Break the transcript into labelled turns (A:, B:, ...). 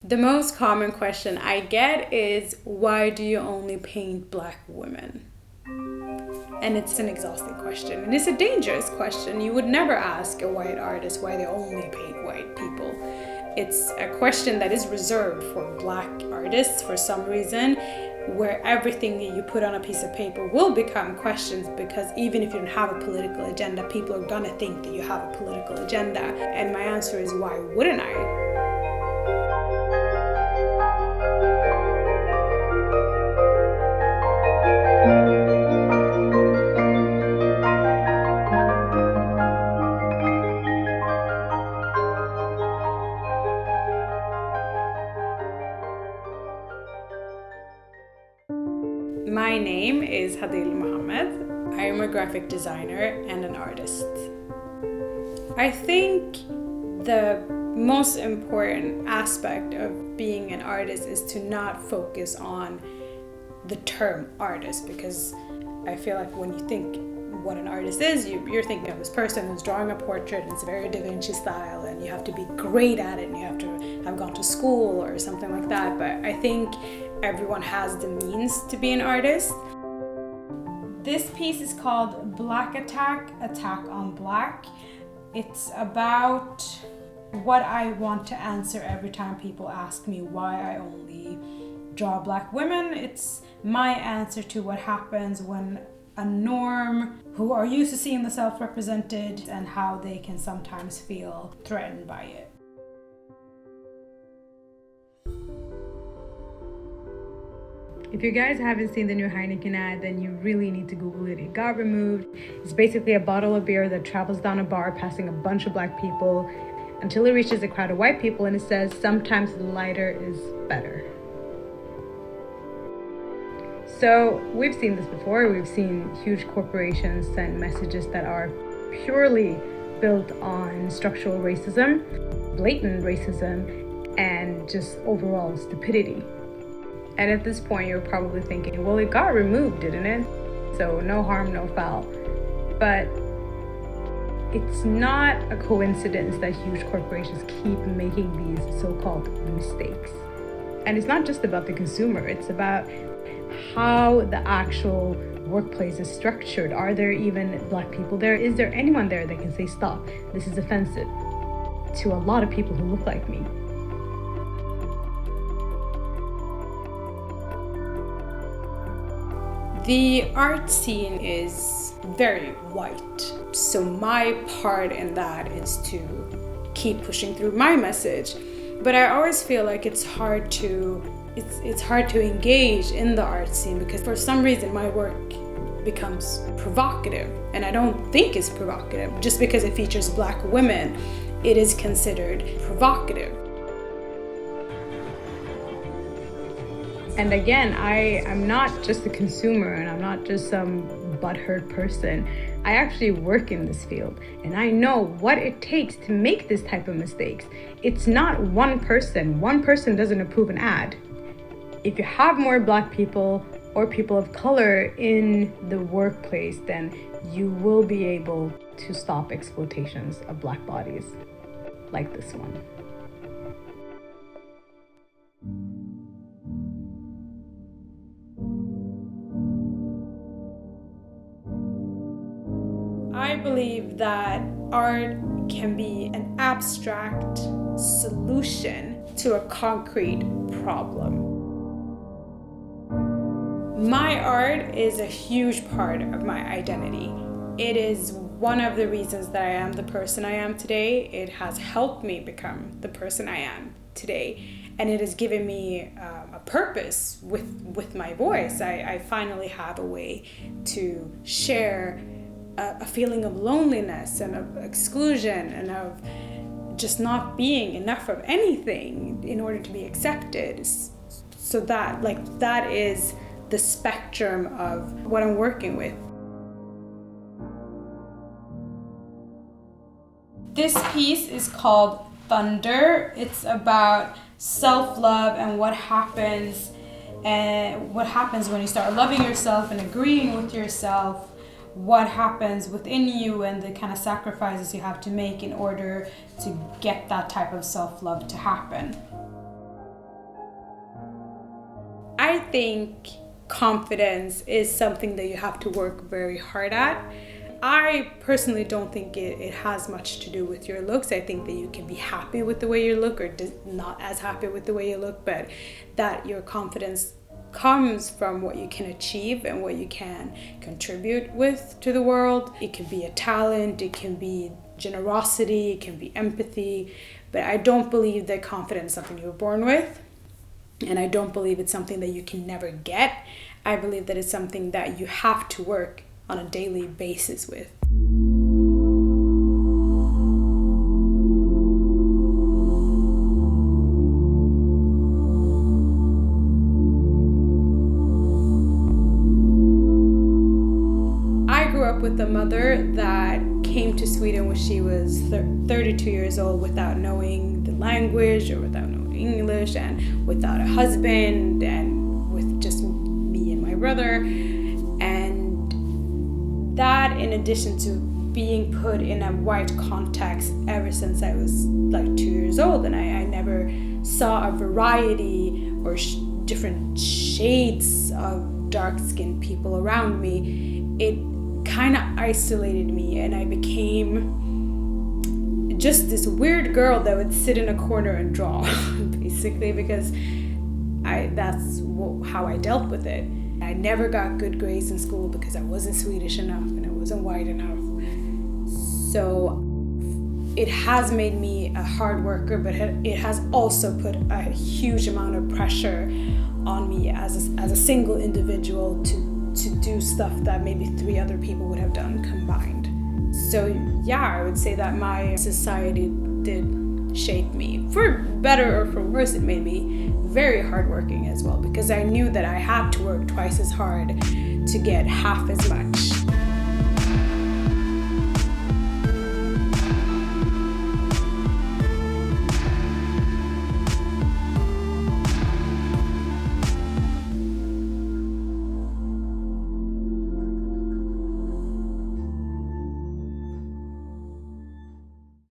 A: The most common question I get is, why do you only paint Black women? And it's an exhausting question, and it's a dangerous question. You would never ask a white artist why they only paint white people. It's a question that is reserved for Black artists for some reason, where everything that you put on a piece of paper will become questions, because even if you don't have a political agenda, people are gonna think that you have a political agenda. And my answer is, why wouldn't I? My name is Hadil Mohamed. I am a graphic designer and an artist. I think the most important aspect of being an artist is to not focus on the term artist, because I feel like when you think what an artist is, you're thinking of this person who's drawing a portrait and it's very Da Vinci style and you have to be great at it and you have to have gone to school or something like that. But I think everyone has the means to be an artist. This piece is called Black Attack, Attack on Black. It's about what I want to answer every time people ask me why I only draw Black women. It's my answer to what happens when a norm who are used to seeing themselves represented and how they can sometimes feel threatened by it. If you guys haven't seen the new Heineken ad, then you really need to Google it. It got removed. It's basically a bottle of beer that travels down a bar passing a bunch of Black people until it reaches a crowd of white people, and it says, sometimes lighter is better. So we've seen this before. We've seen huge corporations send messages that are purely built on structural racism, blatant racism, and just overall stupidity. And at this point, you're probably thinking, well, it got removed, didn't it? So no harm, no foul. But it's not a coincidence that huge corporations keep making these so-called mistakes. And it's not just about the consumer, it's about how the actual workplace is structured. Are there even Black people there? Is there anyone there that can say, stop, this is offensive to a lot of people who look like me? The art scene is very white. So my part in that is to keep pushing through my message. But I always feel like it's hard to engage in the art scene, because for some reason my work becomes provocative, and I don't think it's provocative. Just because it features Black women, it is considered provocative. And again, I'm not just a consumer, and I'm not just some butthurt person. I actually work in this field, and I know what it takes to make this type of mistakes. It's not one person. One person doesn't approve an ad. If you have more Black people or people of color in the workplace, then you will be able to stop exploitations of Black bodies like this one. I believe that art can be an abstract solution to a concrete problem. My art is a huge part of my identity. It is one of the reasons that I am the person I am today. It has helped me become the person I am today. And it has given me a purpose with my voice. I finally have a way to share a feeling of loneliness and of exclusion and of just not being enough of anything in order to be accepted. So that is the spectrum of what I'm working with. This piece is called Thunder. It's about self-love and what happens when you start loving yourself and agreeing with yourself. What happens within you and the kind of sacrifices you have to make in order to get that type of self-love to happen. think confidence is something that you have to work very hard at. I personally don't think it has much to do with your looks. I think that you can be happy with the way you look or not as happy with the way you look, but that your confidence comes from what you can achieve and what you can contribute with to the world. It can be a talent, it can be generosity, it can be empathy, but I don't believe that confidence is something you were born with, and I don't believe it's something that you can never get. I believe that it's something that you have to work on a daily basis with. I grew up with a mother that came to Sweden when she was 32 years old without knowing the language or without knowing English and without a husband and with just me and my brother. And that, in addition to being put in a white context ever since I was like 2 years old, and I never saw a variety or different shades of dark-skinned people around me, it kind of isolated me, and I became just this weird girl that would sit in a corner and draw, basically, because that's how I dealt with it. I never got good grades in school because I wasn't Swedish enough and I wasn't white enough. So it has made me a hard worker, but it has also put a huge amount of pressure on me as a single individual to do stuff that maybe 3 other people would have done combined. So yeah, I would say that my society did shape me. For better or for worse, it made me very hardworking as well, because I knew that I had to work twice as hard to get half as much.